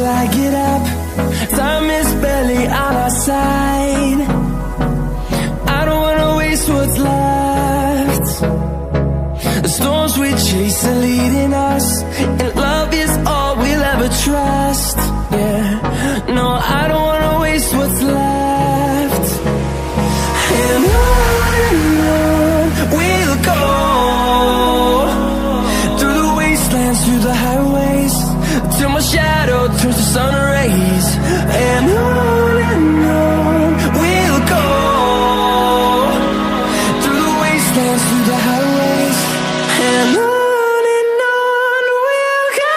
I get up. Time is barely on our side. I don't wanna waste what's left. The storms we chase are leading us, and love is all we'll ever trust. Yeah, no, I don't wanna waste what's left. And on we'll go, through the wastelands, through the highways, till my shadow turns to sun rays. And on we'll go, through the wastelands, through the highways, and on we'll go.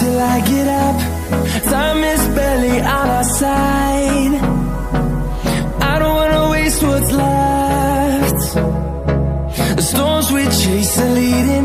Till I get up, time is barely on our side. I don't wanna waste what's left. The storms we chase are leading